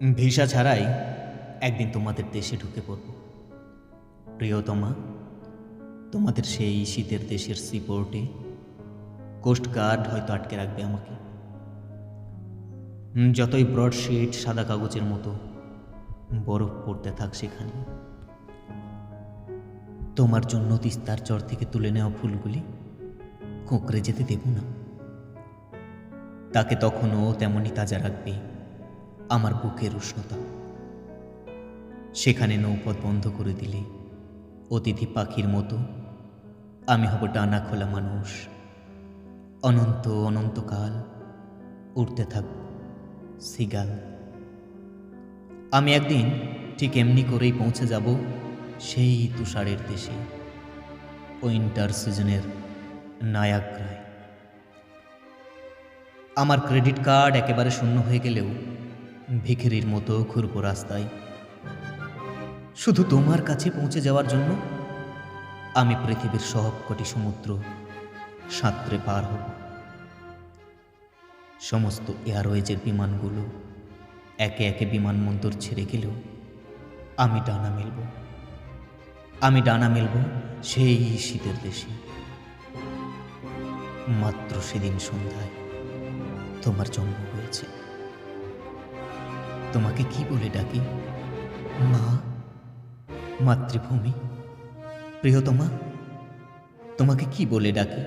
Visa ছাড়াই একদিন তোমাদের দেশে ঢুকে পড়ব। প্রিয়তমা, তোমাদের সেই শীতের দেশের সিপোর্টে কোস্ট গার্ড হয়তো আটকে রাখবে আমাকে। যতই ব্রডশিট সাদা কাগজের মতো বরফ পড়তে থাক সেখানে, তোমার জন্য তিস্তার চর থেকে তুলে নেওয়া ফুলগুলি কোঁকড়ে যেতে দেব না। তাকে তখনও তেমনই তাজা রাখবে আমার বুকের উষ্ণতা। সেখানে নৌপথ বন্ধ করে দিলে অতিথি পাখির মতো আমি হব ডানা খোলা মানুষ। অনন্ত অনন্তকাল উড়তে থাকব সিগাল। আমি একদিন ঠিক এমনি করেই পৌঁছে যাব সেই তুষারের দেশে, উইন্টার সিজনের নায়াগ্রায়। আমার ক্রেডিট কার্ড একেবারে শূন্য হয়ে গেলেও ভিখিরির মতো ঘুরব রাস্তায়, শুধু তোমার কাছে পৌঁছে যাওয়ার জন্য। আমি পৃথিবীর সবকটি সমুদ্র সাঁতরে পার হব। সমস্ত এয়ারওয়েজের বিমানগুলো একে একে বিমানবন্দর ছেড়ে গেলেও আমি ডানা মেলব। আমি ডানা মেলব সেই শীতের দেশে। মাত্র সেদিন সন্ধ্যায় তোমার জন্ম হয়েছে। তোমাকে কি বলে ডাকি? মা, মাতৃভূমি, প্রিয়তমা, তোমাকে কি বলে ডাকি?